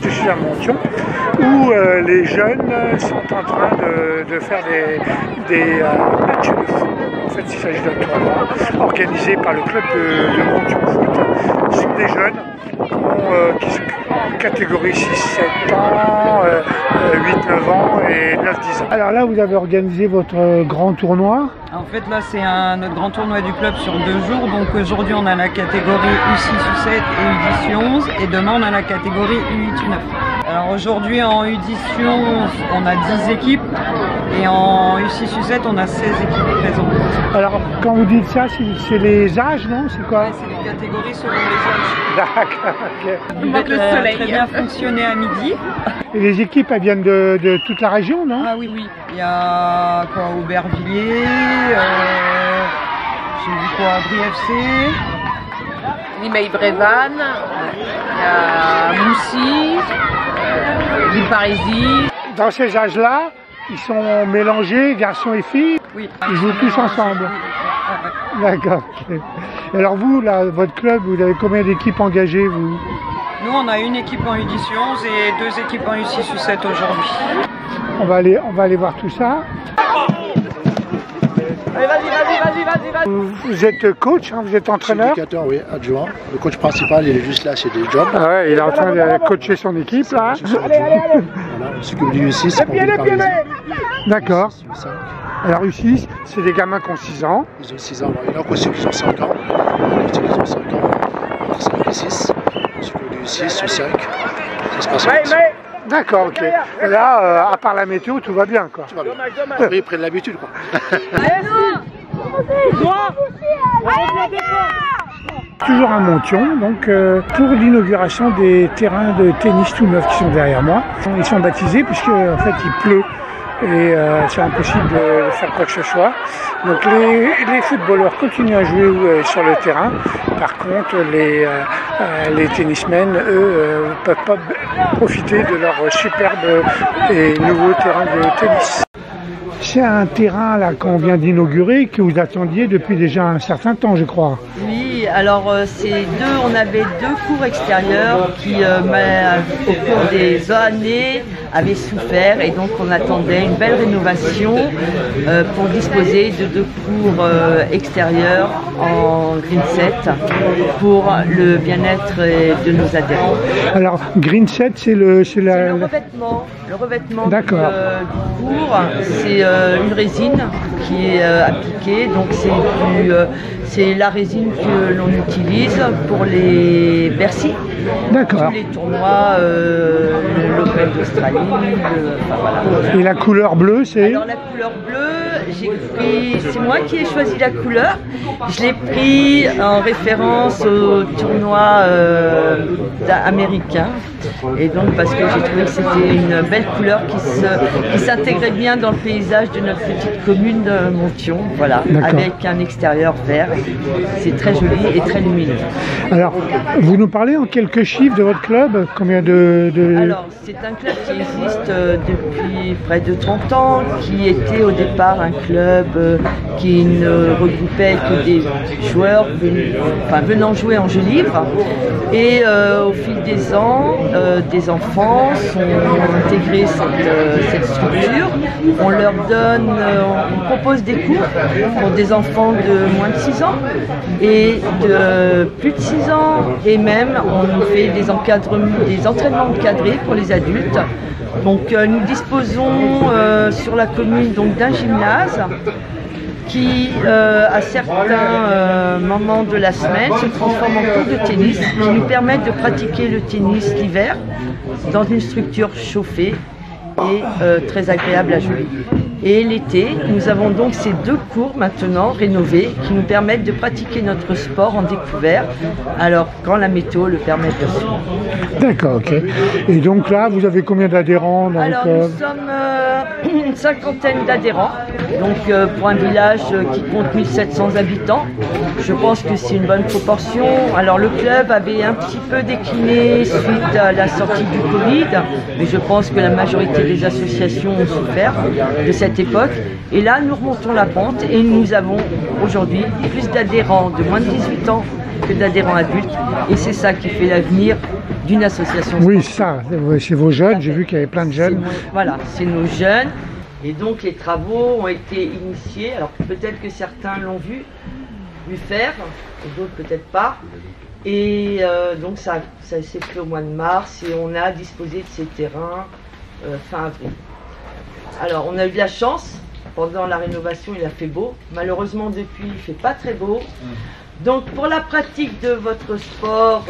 je suis à Montion, où les jeunes sont en train de faire des matchs de foot. En fait, il s'agit d'un tournoi organisé par le club de Montion Foot. Ce sont des jeunes qui sont en catégorie 6-7 ans, 8-9 ans et 9-10 ans. Alors là, vous avez organisé votre grand tournoi? En fait, là, c'est notre grand tournoi du club sur 2 jours. Donc aujourd'hui, on a la catégorie U6, U7 et U10, U11. Et demain, on a la catégorie U8, U9. Alors aujourd'hui, en U10, U11, on a 10 équipes. Et en U6, U7, on a 16 équipes présentes. Alors, quand vous dites ça, c'est les âges, non? C'est quoi? Ouais, c'est les catégories selon les âges. D'accord, ok. Il va très bien fonctionner à midi. Et les équipes, elles viennent de toute la région, non? Ah oui, oui. Il y a quoi, Aubervilliers, j'ai vu quoi, Briefc, Limeil-Brévannes, il y a Moussy, Villeparisis. Dans ces âges-là, ils sont mélangés, garçons et filles? Oui. Ils jouent tous ensemble? D'accord. Okay. Alors vous, là, votre club, vous avez combien d'équipes engagées, vous? Nous, on a une équipe en U10, U11 et 2 équipes en U6, U7 aujourd'hui. On va aller voir tout ça. Allez, vas-y. Vous êtes coach, hein, vous êtes entraîneur? Éducateur, oui, adjoint. Le coach principal, il est juste là, c'est des jobs. Ah ouais, il est en train de coacher son équipe, là. Voilà, on s'occupe du U6, c'est pour Villeparisis. D'accord. Alors U6, c'est des gamins qui ont 6 ans. Ils ont 6 ans, il y en a aussi qui ont 5 ans. Ils ont 5 ans, entre 5 et 6. On s'occupe du U6 ou 5. Ça se passe comme ça. D'accord, ok. Et là, à part la météo, tout va bien, quoi. Tout va bien. Oui, ils prennent l'habitude, quoi. Toujours à Montion, donc pour l'inauguration des terrains de tennis tout neufs qui sont derrière moi. Ils sont baptisés puisque en fait il pleut et c'est impossible de faire quoi que ce soit. Donc les footballeurs continuent à jouer sur le terrain. Par contre, les tennismen, eux, ne peuvent pas profiter de leur superbe et nouveau terrain de tennis. C'est un terrain là qu'on vient d'inaugurer, que vous attendiez depuis déjà un certain temps, je crois. Oui, alors on avait 2 cours extérieurs qui, au cours des années, avaient souffert et donc on attendait une belle rénovation pour disposer de 2 cours extérieurs en Green 7 pour le bien-être de nos adhérents. Alors, Green 7, c'est le revêtement. Le revêtement du cours, c'est une résine qui est appliquée, donc c'est la résine que l'on utilise pour les Bercy. D'accord. Tous les tournois, l'Open d'Australie, voilà. Et la couleur bleue, c'est? Alors la couleur bleue, c'est moi qui ai choisi la couleur. Je l'ai pris en référence au tournoi américain. Et donc parce que j'ai trouvé que c'était une belle couleur qui s'intégrait bien dans le paysage de notre petite commune de Montion, voilà, avec un extérieur vert. C'est très joli et très lumineux. Alors, vous nous parlez en quelques chiffres de votre club? Combien de... Alors, c'est un club qui existe depuis près de 30 ans, qui était au départ un club qui ne regroupait que des joueurs venant jouer en jeu libre. Et au fil des ans, des enfants sont intégrés cette structure. On leur donne, on propose des cours pour des enfants de moins de 6 ans et de plus de 6 ans, et même on fait des entraînements encadrés pour les adultes. Donc nous disposons sur la commune d'un gymnase qui, à certains moments de la semaine, se transforme en cours de tennis, qui nous permettent de pratiquer le tennis l'hiver dans une structure chauffée et très agréable à jouer. Et l'été, nous avons donc ces 2 cours maintenant rénovés qui nous permettent de pratiquer notre sport en découvert, alors quand la météo le permet bien sûr. D'accord, ok. Et donc là, vous avez combien d'adhérents dans Alors, le club? nous sommes une 50aine d'adhérents, donc pour un village qui compte 1700 habitants. je pense que c'est une bonne proportion. Alors le club avait un petit peu décliné suite à la sortie du Covid, mais je pense que la majorité des associations ont souffert de cette époque. Et là, nous remontons la pente et nous avons aujourd'hui plus d'adhérents de moins de 18 ans que d'adhérents adultes. Et c'est ça qui fait l'avenir d'une association. Oui, ça, c'est vos jeunes, j'ai vu qu'il y avait plein de jeunes. Voilà, c'est nos jeunes. Et donc les travaux ont été initiés. Alors peut-être que certains l'ont vu faire, et d'autres peut-être pas. Et donc ça s'est fait au mois de mars et on a disposé de ces terrains fin avril. Alors on a eu de la chance, pendant la rénovation il a fait beau. Malheureusement depuis il ne fait pas très beau. Donc pour la pratique de votre sport,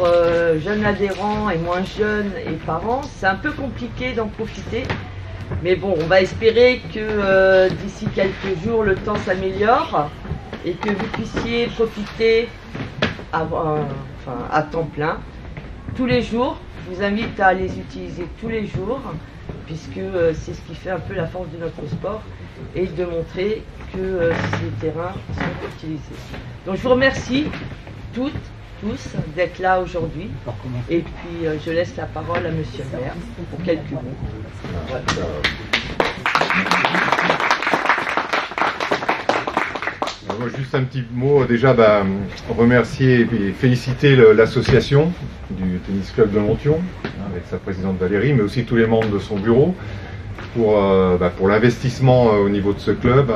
jeunes adhérents et moins jeunes et parents, c'est un peu compliqué d'en profiter. Mais bon, on va espérer que d'ici quelques jours, le temps s'améliore et que vous puissiez profiter à temps plein tous les jours. Je vous invite à les utiliser tous les jours puisque c'est ce qui fait un peu la force de notre sport et de montrer que ces terrains sont utilisés. Donc je vous remercie toutes, tous d'être là aujourd'hui et puis je laisse la parole à Monsieur le maire pour quelques mots. Voilà. Moi, juste un petit mot, déjà remercier et féliciter l'association du Tennis Club de Montion, avec sa présidente Valérie, mais aussi tous les membres de son bureau, pour l'investissement au niveau de ce club,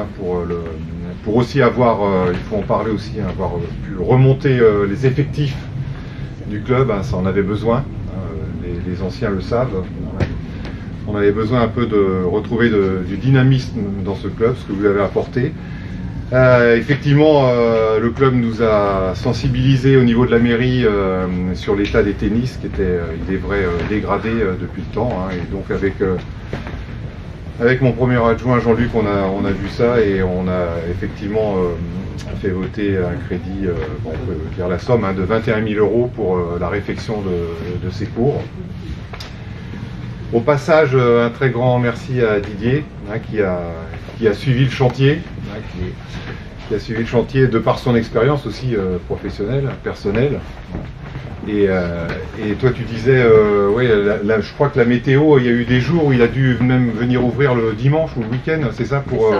pour aussi avoir, il faut en parler aussi, avoir pu remonter les effectifs du club, ça en avait besoin, les anciens le savent. On avait besoin un peu de retrouver du dynamisme dans ce club, ce que vous avez apporté. Effectivement, le club nous a sensibilisés au niveau de la mairie sur l'état des tennis qui était, il est vrai, dégradé depuis le temps. Et donc avec mon premier adjoint Jean-Luc, on a vu ça et on a effectivement fait voter un crédit, on peut dire la somme, de 21 000 € pour la réfection de ces cours. Au passage, un très grand merci à Didier qui a suivi le chantier, qui a suivi le chantier de par son expérience aussi professionnelle, personnelle. Et toi tu disais, ouais, je crois que la météo, il y a eu des jours où il a dû même venir ouvrir le dimanche ou le week-end, c'est ça, pour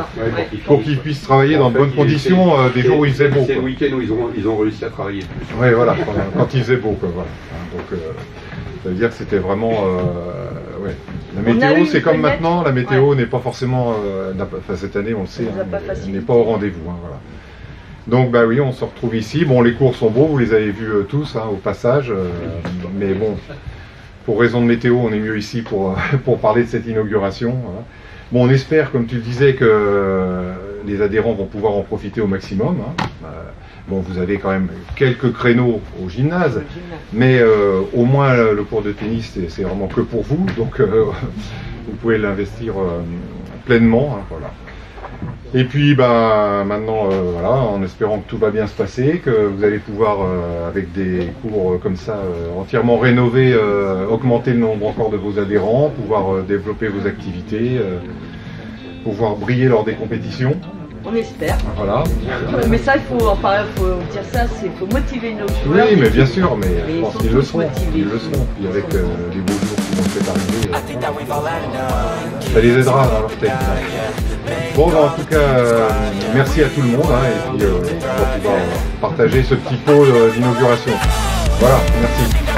qu'il puisse travailler dans de bonnes conditions, des jours où il faisait beau. C'est le week-end où ils ont réussi à travailler. Oui, voilà, quand il faisait beau, quoi, voilà. Donc, ça veut dire que c'était vraiment... ouais. La météo, c'est comme maintenant, la météo n'est pas forcément... enfin, cette année, on le sait, n'est pas au rendez-vous. Voilà. Donc, bah oui, on se retrouve ici. Bon, les cours sont beaux, vous les avez vus tous, au passage. Mais bon, pour raison de météo, on est mieux ici pour parler de cette inauguration. Voilà. Bon, on espère, comme tu le disais, que les adhérents vont pouvoir en profiter au maximum. Bon, vous avez quand même quelques créneaux au gymnase, mais au moins le cours de tennis, c'est vraiment que pour vous, donc vous pouvez l'investir pleinement. Voilà. Et puis maintenant, voilà, en espérant que tout va bien se passer, que vous allez pouvoir, avec des cours comme ça, entièrement rénovés, augmenter le nombre encore de vos adhérents, pouvoir développer vos activités, pouvoir briller lors des compétitions. On espère. Voilà. Mais ça, il faut dire ça, il faut motiver nos joueurs. Oui, mais bien sûr, mais je pense qu'ils le seront. Ils le seront. Puis avec les beaux jours qui vont peut-être arriver, ça les aidera dans leur tête. Bon, en tout cas, merci à tout le monde, et puis on va pouvoir partager ce petit pot d'inauguration. Voilà, merci.